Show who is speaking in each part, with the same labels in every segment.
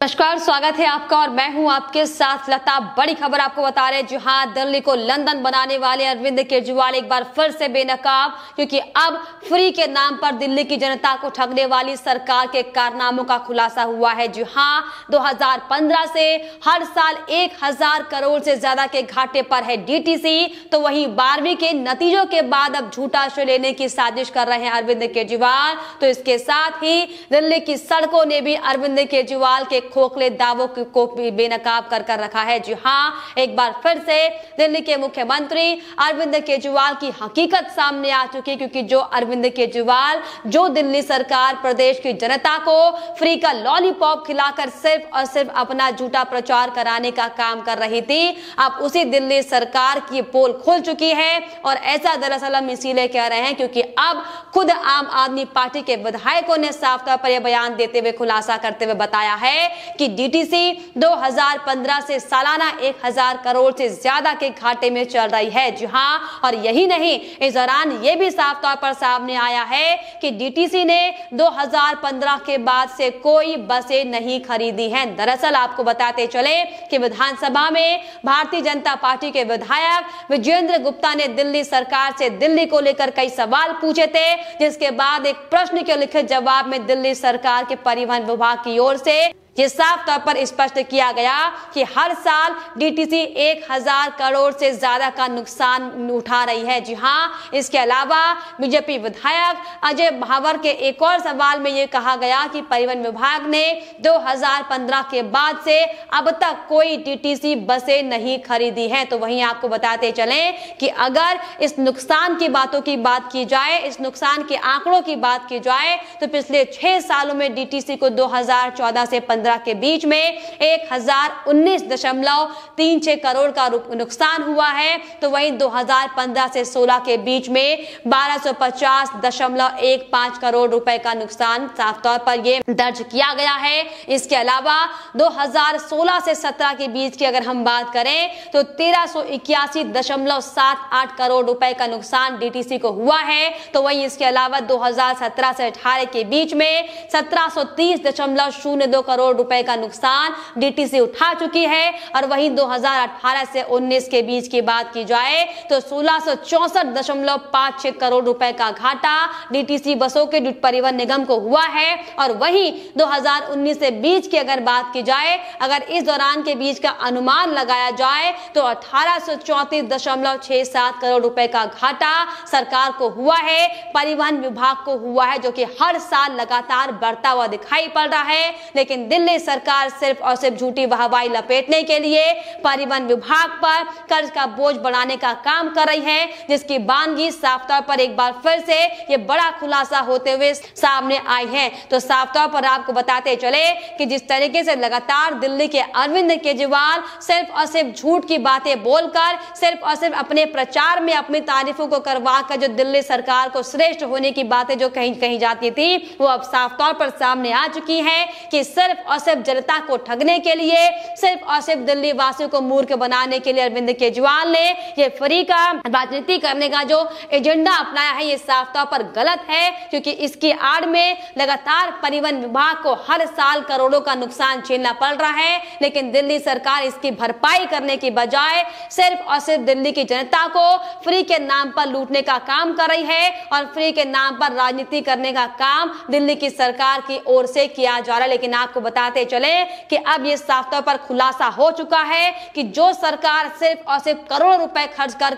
Speaker 1: नमस्कार, स्वागत है आपका और मैं हूं आपके साथ लता। बड़ी खबर आपको बता रहे हैं, जी हां, दिल्ली को लंदन बनाने वाले अरविंद केजरीवाल एक बार फिर से बेनकाब, क्योंकि अब फ्री के नाम पर दिल्ली की जनता को ठगने वाली सरकार के कारनामों का खुलासा हुआ है। जी हां, 2015 से हर साल 1000 करोड़ से ज्यादा के घाटे पर है डीटीसी। तो वहीं 12वीं के नतीजों के बाद अब झूठा श्रेय लेने की साजिश कर रहे हैं अरविंद केजरीवाल। तो इसके साथ ही दिल्ली की सड़कों ने भी अरविंद केजरीवाल के खोखले दावों को बेनकाब कर रखा है। जी हां, एक बार फिर से दिल्ली के मुख्यमंत्री अरविंद केजरीवाल की हकीकत सामने आ चुकी है, क्योंकि जो अरविंद केजरीवाल जो दिल्ली सरकार प्रदेश की जनता को फ्री का लॉलीपॉप खिलाकर सिर्फ और सिर्फ अपना झूठा प्रचार कराने का काम कर रही थी, अब उसी दिल्ली सरकार की पोल खुल चुकी है। और ऐसा दरअसल हम इसीलिए कह रहे हैं क्योंकि अब खुद आम आदमी पार्टी के विधायकों ने साफ तौर पर यह बयान देते हुए, खुलासा करते हुए बताया है कि डीटीसी 2015 से सालाना 1000 करोड़ से ज्यादा के घाटे में चल रही है। जी हां, और यही नहीं, इस दौरान यह भी साफ तौर पर सामने आया है कि डीटीसी ने 2015 के बाद से कोई बसें नहीं खरीदी हैं। दरअसल आपको बताते चले कि विधानसभा में भारतीय जनता पार्टी के विधायक विजेंद्र गुप्ता ने दिल्ली सरकार से दिल्ली को लेकर कई सवाल पूछे थे, जिसके बाद एक प्रश्न के लिखित जवाब में दिल्ली सरकार के परिवहन विभाग की ओर से ये साफ तौर पर स्पष्ट किया गया कि हर साल डीटीसी 1000 करोड़ से ज्यादा का नुकसान उठा रही है। जी हां, इसके अलावा बीजेपी विधायक अजय भावर के एक और सवाल में यह कहा गया कि परिवहन विभाग ने 2015 के बाद से अब तक कोई डीटीसी बसें नहीं खरीदी हैं। तो वहीं आपको बताते चलें कि अगर इस नुकसान की बातों की बात की जाए, इस नुकसान के आंकड़ों की बात की जाए, तो पिछले 6 सालों में डीटीसी को 2014 से 15 के बीच में 1019.36 करोड़ का नुकसान हुआ है। तो वहीं 2015 से 16 के बीच में 1250.15 करोड़ रुपए का नुकसान साफ तौर पर यह दर्ज किया गया है। इसके अलावा 2016 से 17 के बीच की अगर हम बात करें तो 1381.78 करोड़ रुपए का नुकसान डीटीसी को हुआ है। तो वहीं इसके अलावा 2017 से 18 के बीच में 1730.02 करोड़ रुपए का नुकसान डीटीसी उठा चुकी है। और वहीं 2018 से 19 के बीच की बात की जाए तो 1664.56 करोड़ रुपए का घाटा डीटीसी बसों के परिवहन निगम को हुआ है। और वहीं 2019 से बीच की अगर बात की जाए, अगर इस दौरान के बीच का अनुमान लगाया जाए तो 1834.67 करोड़ रुपए का घाटा सरकार को हुआ है, परिवहन विभाग को हुआ है, जो कि हर साल लगातार बढ़ता हुआ दिखाई पड़ रहा है। लेकिन दिल्ली सरकार सिर्फ और सिर्फ झूठी वाहवाही लपेटने के लिए परिवहन विभाग पर कर्ज का बोझ बढ़ाने का काम कर रही है, जिसकी बानगी साफ तौर पर एक बार फिर से ये बड़ा खुलासा होते हुए सामने आई है। तो साफ तौर पर आपको बताते चले कि जिस तरीके से लगातार दिल्ली के अरविंद केजरीवाल सिर्फ और सिर्फ झूठ की बातें बोलकर, सिर्फ और सिर्फ अपने प्रचार में अपनी तारीफों को करवाकर जो दिल्ली सरकार को श्रेष्ठ होने की बातें जो कही जाती थी, वो अब साफ तौर पर सामने आ चुकी है कि सिर्फ और सिर्फ जनता को ठगने के लिए, सिर्फ और सिर्फ दिल्ली वासियों को मूर्ख बनाने के लिए अरविंद केजरीवाल ने ये फ्री का राजनीति करने का जो एजेंडा अपनाया है, ये साफ तौर पर गलत है। क्योंकि इसकी आड़ में लगातार परिवहन विभाग को हर साल करोड़ों का नुकसान झेलना पड़ रहा है, लेकिन दिल्ली सरकार इसकी भरपाई करने की बजाय सिर्फ और सिर्फ दिल्ली की जनता को फ्री के नाम पर लूटने का काम कर रही है और फ्री के नाम पर राजनीति करने का काम दिल्ली की सरकार की ओर से किया जा रहा है। लेकिन आपको बताते चले कि अब ये साफ तौर पर खुलासा हो चुका है कि जो सरकार सिर्फ और सिर्फ करोड़ों रुपए खर्च कर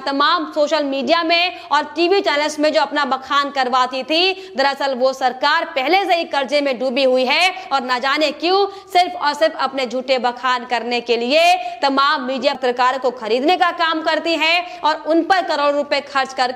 Speaker 1: तमाम सोशल मीडिया में और टीवी चैनल्स में जो अपना बखान करवाती थी, दरअसल वो सरकार पहले से ही कर्जे में डूबी हुई है और न जाने क्यों सिर्फ और सिर्फ अपने झूठे बखान करने के लिए तमाम मीडिया पत्रकारों को खरीदने का काम करती है और उन पर करोड़ों रुपए खर्च कर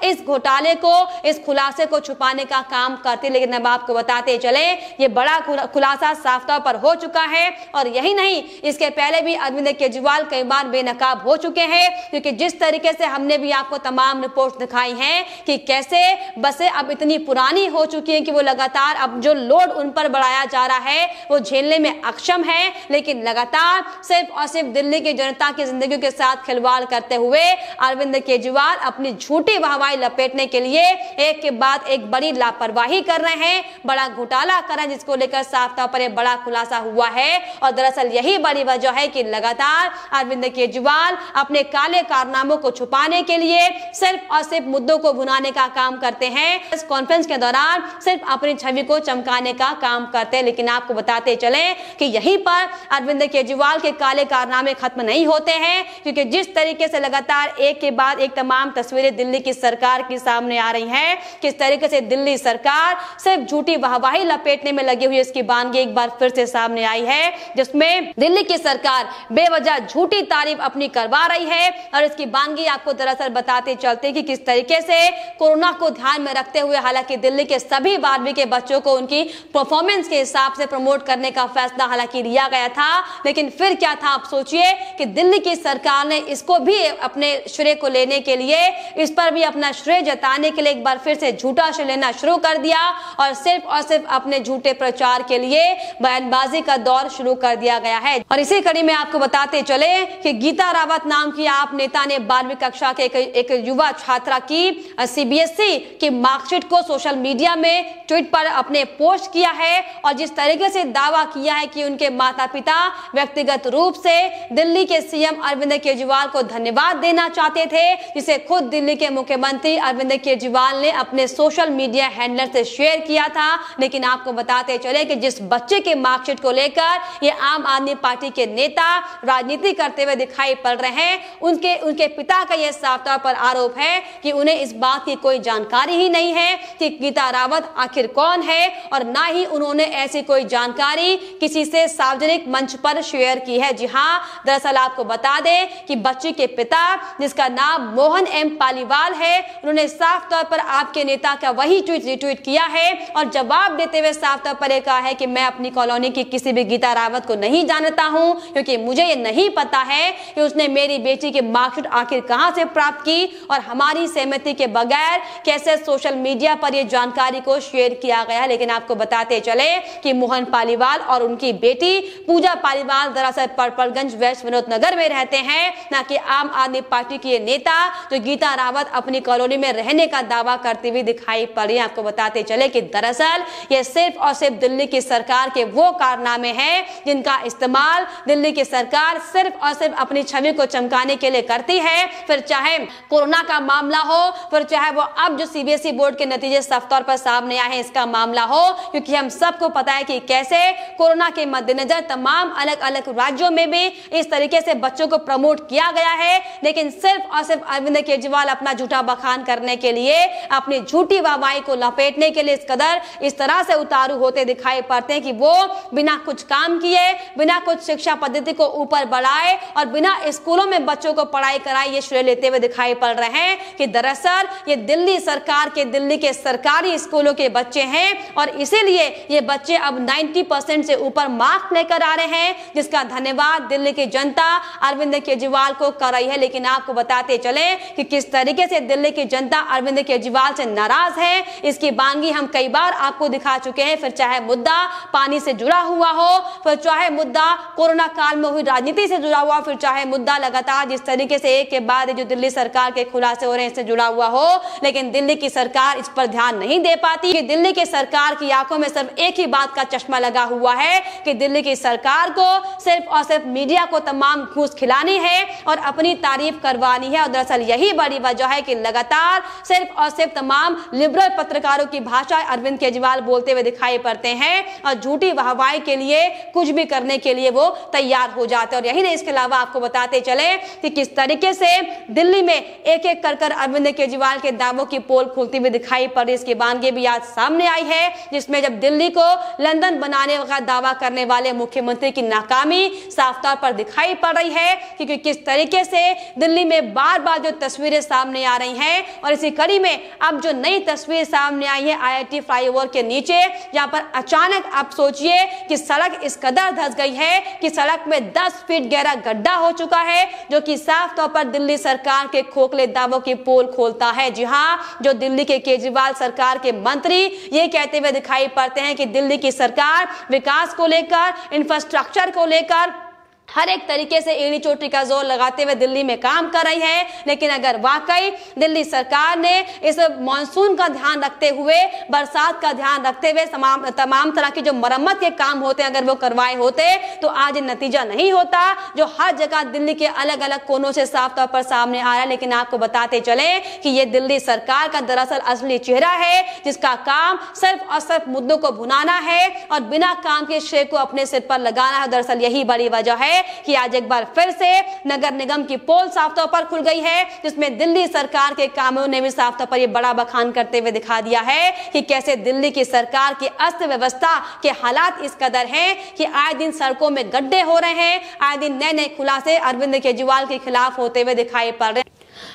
Speaker 1: इस घोटाले को, इस खुलासे को छुपाने का काम करती। लेकिन अब आपको बताते चले ये बड़ा खुलासा साफ तौर पर हो चुका है। और यही नहीं, इसके पहले भी अरविंद केजरीवाल कई बार बेनकाब हो चुके हैं, क्योंकि जिस तरीके से हमने भी आपको तमाम रिपोर्ट दिखाई हैं कि कैसे बसें अब इतनी पुरानी हो चुकी हैं कि वो लगातार अब जो लोड उन पर बढ़ाया जा रहा है वो झेलने में अक्षम है। लेकिन लगातार सिर्फ और सिर्फ दिल्ली की जनता की जिंदगी के साथ खिलवाड़ करते हुए अरविंद केजरीवाल अपनी झूठी वाहवाही लपेटने के लिए एक के बाद एक बड़ी लापरवाही कर रहे हैं, बड़ा घोटाला कर रहे हैं, जिसको लेकर साफ तौर पर बड़ा खुलासा हुआ है। और दरअसल यही बड़ी वजह है कि लगातार अरविंद केजरीवाल अपने काले कारनामों को छुपाने के लिए सिर्फ और सिर्फ मुद्दों को भुनाने का काम करते हैं। इस कॉन्फ्रेंस के दौरान सिर्फ अपनी छवि को चमकाने का काम करते हैं। लेकिन आपको बताते चले कि यहीं पर अरविंद केजरीवाल के काले कारनामे खत्म नहीं होते हैं, क्योंकि जिस तरीके से लगातार एक के बाद एक तमाम तस्वीरें दिल्ली की सरकार के सामने आ रही हैं, किस तरीके से दिल्ली सरकार सिर्फ झूठी वाहवाही लपेटने में लगी हुई, इसकी बानगी एक बार फिर से सामने आई है, जिसमें दिल्ली की सरकार बेवजह झूठी तारीफ अपनी करवा रही है। और इसकी बानगी आपको दरअसल बताते चलते कि किस तरीके से कोरोना को ध्यान में रखते हुए हालांकि दिल्ली के सभी 12वीं के बच्चों को उनकी परफॉर्मेंस के हिसाब से प्रमोट करने का फैसला हालांकि लिया गया था, लेकिन फिर क्या था आप सोचिए कि दिल्ली की सरकार ने इसको भी अपने श्रेय को लेने के लिए, इस पर भी अपना श्रेय जताने के लिए एक बार फिर से झूठा श्रेय लेना शुरू कर दिया और सिर्फ अपने झूठे प्रचार के लिए बयानबाजी का दौर शुरू कर दिया गया है। और इसी कड़ी में आपको बताते चले कि गीता रावत नाम की आप नेता ने 12वीं कक्षा के एक युवा छात्रा की सीबीएसई की मार्कशीट को सोशल मीडिया में ट्वीट पर अपने पोस्ट किया है और जिस तरीके से दावा किया है कि उनके माता पिता व्यक्तिगत रूप से दिल्ली के सीएम अरविंद केजरीवाल को धन्यवाद देना चाहते थे, जिसे खुद दिल्ली के मुख्यमंत्री अरविंद केजरीवाल ने अपने सोशल मीडिया हैंडलर से शेयर किया था। लेकिन आपको बताते चले कि जिस बच्चे के मार्कशीट को लेकर ये आम आदमी पार्टी के नेता राजनीति करते हुए दिखाई पड़ रहे हैं, उनके पिता का यह साफ तौर पर आरोप है कि उन्हें इस बात की कोई जानकारी ही नहीं है कि गीता रावत आखिर कौन है और ना ही उन्होंने ऐसी कोई जानकारी किसी से सार्वजनिक मंच पर शेयर की है। जी हाँ, दरअसल आपको बता दें कि बच्ची के पिता जिसका नाम मोहन एम पालीवाल है, उन्होंने साफ तौर पर आपके नेता का वही ट्वीट रिट्वीट किया है और जवाब देते हुए साफ तौर पर कहा है कि मैं अपनी कॉलोनी की किसी भी गीता रावत को नहीं जानता हूं, क्योंकि मुझे ये नहीं पता है कि उसने मेरी बेटी की मार्कशीट आखिर कहां से प्राप्त की और हमारी सहमति के बगैर कैसे सोशल मीडिया पर यह जानकारी को शेयर किया गया। लेकिन आपको बताते चले कि मोहन पालीवाल और उनकी बेटी पूजा पालीवाल दरअसल पर्पलगंज वेस्ट विनोद नगर में रहते हैं, ना कि आम आदमी पार्टी के नेता जो गीता रावत अपनी कॉलोनी में रहने का दावा करते हुए दिखाई पड़ी। आपको बताते चले कि दरअसल ये सिर्फ और सिर्फ दिल्ली की सरकार के वो कारनामे हैं जिनका इस्तेमाल दिल्ली की सरकार सिर्फ और सिर्फ अपनी छवि को चमकाने के लिए करती है। फिर चाहे कोरोना का मामला हो, फिर चाहे वो अब जो सीबीएसई बोर्ड के नतीजे साफ तौर पर सामने आए हैं इसका मामला हो, क्योंकि हम सबको पता है कि कैसे कोरोना के मद्देनजर तमाम अलग अलग राज्यों में भी इस तरीके से बच्चों को प्रमोट किया गया है, लेकिन सिर्फ और सिर्फ अरविंद केजरीवाल अपना झूठा बखान करने के लिए, अपनी झूठी वाहवाही को लपेटने के लिए इस तरह से उतारू होते दिखाई पड़ते हैं कि वो बिना कुछ काम किए, बिना कुछ शिक्षा पद्धति को ऊपर बढ़ाए और बिना स्कूलों में बच्चों को पढ़ाई कराए ये श्रेय लेते हुए दिखाई पड़ रहे हैं कि दरअसल ये दिल्ली सरकार के दिल्ली के सरकारी स्कूलों के बच्चे हैं और इसीलिए ये बच्चे अब 90% से ऊपर मार्क्स लेकर आ रहे हैं, जिसका धन्यवाद दिल्ली की जनता अरविंद केजरीवाल को कर रही है। लेकिन आपको बताते चले कि किस तरीके से दिल्ली की जनता अरविंद केजरीवाल से नाराज है, इसकी बानगी हम कई बार आपको दिखा चुके हैं। फिर चाहे मुद्दा पानी से जुड़ा हुआ हो, फिर चाहे मुद्दा कोरोना काल में हुई राजनीति से जुड़ा हुआ, फिर चाहे मुद्दा लगातार जिस तरीके से एक के बाद जो दिल्ली सरकार के खुलासे हो रहे हैं इससे जुड़ा हुआ हो, लेकिन दिल्ली की सरकार इस पर ध्यान नहीं दे पाती कि दिल्ली की सरकार की आंखों में सिर्फ एक ही बात का चश्मा लगा हुआ है कि दिल्ली की सरकार को सिर्फ और सिर्फ मीडिया को तमाम घूस खिलानी है और अपनी तारीफ करवानी है। और दरअसल यही बड़ी वजह है कि लगातार सिर्फ और सिर्फ तमाम लिबरल पत्रकारों की भाषा अरविंद केजरीवाल बोलते हुए दिखाई पड़ते हैं और झूठी वाहवाही के लिए कुछ भी करने के लिए वो तैयार हो जाते हैं। और यही नहीं, इसके अलावा आपको बताते चले कि किस तरीके से दिल्ली में एक एक कर अरविंद केजरीवाल के दावों की पोल खुलती हुई दिखाई पड़ रही, इसकी बानगी भी आज सामने आई है, जिसमें जब दिल्ली को लंदन बनाने का दावा करने वाले मुख्यमंत्री की नाकामी साफ तौर पर दिखाई पड़ रही है, क्योंकि किस तरीके से दिल्ली में बार बार जो तस्वीरें सामने आ रही हैं और इसी कड़ी में अब जो नई तस्वीर सामने आई है IIT फ्लाईओवर के नीचे, जहां पर अचानक आप सोचिए कि सड़क इस कदर धंस गई है कि सड़क में 10 फीट गहरा गड्ढा हो चुका है, जो कि साफ तौर पर दिल्ली सरकार के खोखले दावों की पोल खोलता है। जी हाँ, जो दिल्ली के केजरीवाल सरकार के मंत्री ये कहते हुए दिखाई पड़ते हैं कि दिल्ली की सरकार विकास को लेकर, इंफ्रास्ट्रक्चर को लेकर हर एक तरीके से एड़ी चोटी का जोर लगाते हुए दिल्ली में काम कर रही है। लेकिन अगर वाकई दिल्ली सरकार ने इस मॉनसून का ध्यान रखते हुए, बरसात का ध्यान रखते हुए तमाम तरह की जो मरम्मत के काम होते हैं अगर वो करवाए होते तो आज नतीजा नहीं होता जो हर जगह दिल्ली के अलग अलग कोनों से साफ तौर पर सामने आ रहा है। लेकिन आपको बताते चले कि ये दिल्ली सरकार का दरअसल असली चेहरा है, जिसका काम सिर्फ और सिर्फ मुद्दों को भुनाना है और बिना काम के श्रेय को अपने सिर पर लगाना है। दरअसल यही बड़ी वजह है कि आज एक बार फिर से नगर निगम की पोल साफ तौर पर खुल गई है, जिसमें दिल्ली सरकार के कामों ने भी साफ तौर पर ये बड़ा बखान करते हुए दिखा दिया है कि कैसे दिल्ली की सरकार की अर्थव्यवस्था के हालात इस कदर हैं कि आए दिन सड़कों में गड्ढे हो रहे हैं, आए दिन नए नए खुलासे अरविंद केजरीवाल के खिलाफ होते हुए दिखाई पड़ रहे हैं।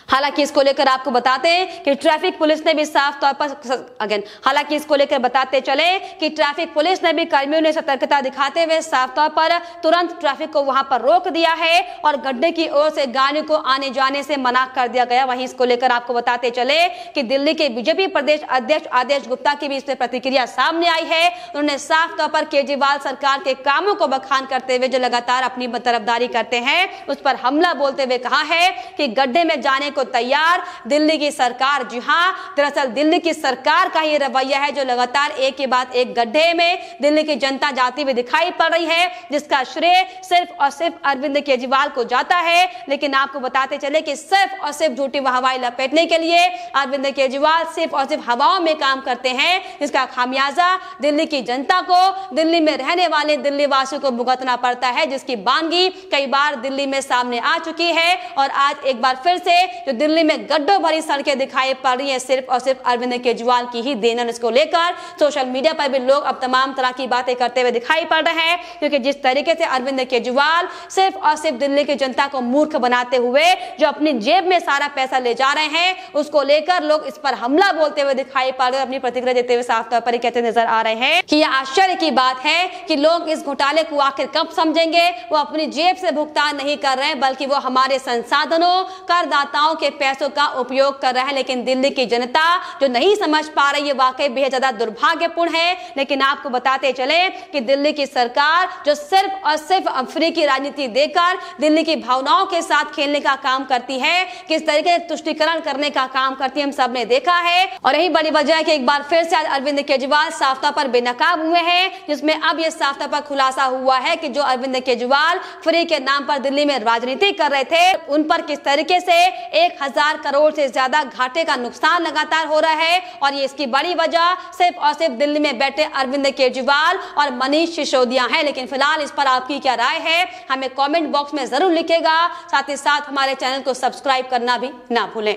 Speaker 1: हालांकि इसको लेकर आपको बताते हैं कि ट्रैफिक पुलिस ने भी साफ तौर पर हालांकि इसको लेकर बताते चले कि ट्रैफिक पुलिस ने भी कर्मियों ने सतर्कता दिखाते हुए साफ तौर पर तुरंत ट्रैफिक को वहां पर रोक दिया है और गड्ढे की ओर से गाड़ियों को आने जाने से मना कर दिया गया। वहीं इसको लेकर आपको बताते चले कि दिल्ली के बीजेपी प्रदेश अध्यक्ष आदेश गुप्ता की भी इस पर प्रतिक्रिया सामने आई है। उन्होंने साफ तौर पर केजरीवाल सरकार के कामों को बखान करते हुए जो लगातार अपनी तरफदारी करते हैं उस पर हमला बोलते हुए कहा है कि गड्ढे में जाने को तैयार दिल्ली की सरकार। जी हां, दरअसल दिल्ली की सरकार का ये रवैया है जो लगातार एक के बाद एक गड्ढे में दिल्ली की जनता जाती हुई दिखाई पड़ रही है, जिसका श्रेय सिर्फ और सिर्फ अरविंद केजरीवाल को जाता है। लेकिन आपको बताते चले कि सिर्फ और सिर्फ झूठी वाहवाही लपेटने के लिए अरविंद केजरीवाल सिर्फ और सिर्फ हवाओं में काम करते हैं, जिसका खामियाजा दिल्ली की जनता को, दिल्ली में रहने वाले दिल्ली वासियों को भुगतना पड़ता है, जिसकी बानगी कई बार दिल्ली में सामने आ चुकी है। और आज एक बार फिर से जो दिल्ली में गड्ढों भरी सड़कें दिखाई पड़ रही हैं सिर्फ और सिर्फ अरविंद केजरीवाल की ही देन है। इसको लेकर सोशल मीडिया पर भी लोग अब तमाम तरह की बातें करते हुए दिखाई पड़ रहे हैं, क्योंकि जिस तरीके से अरविंद केजरीवाल सिर्फ और सिर्फ दिल्ली की जनता को मूर्ख बनाते हुए जो अपनी जेब में सारा पैसा ले जा रहे हैं उसको लेकर लोग इस पर हमला बोलते हुए दिखाई पड़ रहे हैं, अपनी प्रतिक्रिया देते हुए साफ तौर पर कहते नजर आ रहे हैं कि यह आश्चर्य की बात है कि लोग इस घोटाले को आखिर कब समझेंगे। वो अपनी जेब से भुगतान नहीं कर रहे हैं बल्कि वो हमारे संसाधनों, करदाताओं के पैसों का उपयोग कर रहा है। लेकिन दिल्ली की जनता जो नहीं समझ पा रही है वाकई बेहद ज्यादा दुर्भाग्यपूर्ण है। लेकिन आपको बताते चले कि दिल्ली की सरकार जो सिर्फ और सिर्फ फ्री की राजनीति देकर दिल्ली की भावनाओं के साथ खेलने का काम करती है, किस तरीके से तुष्टीकरण करने का काम करती है, हम सब ने देखा है। और यही बड़ी वजह है कि एक बार फिर से आज अरविंद केजरीवाल साफ तौर पर बेनकाब हुए हैं, जिसमें अब यह साफ तौर पर खुलासा हुआ है कि जो अरविंद केजरीवाल फ्री के नाम पर दिल्ली में राजनीति कर रहे थे उन पर किस तरीके से 1000 करोड़ से ज्यादा घाटे का नुकसान लगातार हो रहा है। और ये इसकी बड़ी वजह सिर्फ और सिर्फ दिल्ली में बैठे अरविंद केजरीवाल और मनीष सिसोदिया है। लेकिन फिलहाल इस पर आपकी क्या राय है हमें कमेंट बॉक्स में जरूर लिखेगा। साथ ही साथ हमारे चैनल को सब्सक्राइब करना भी ना भूलें।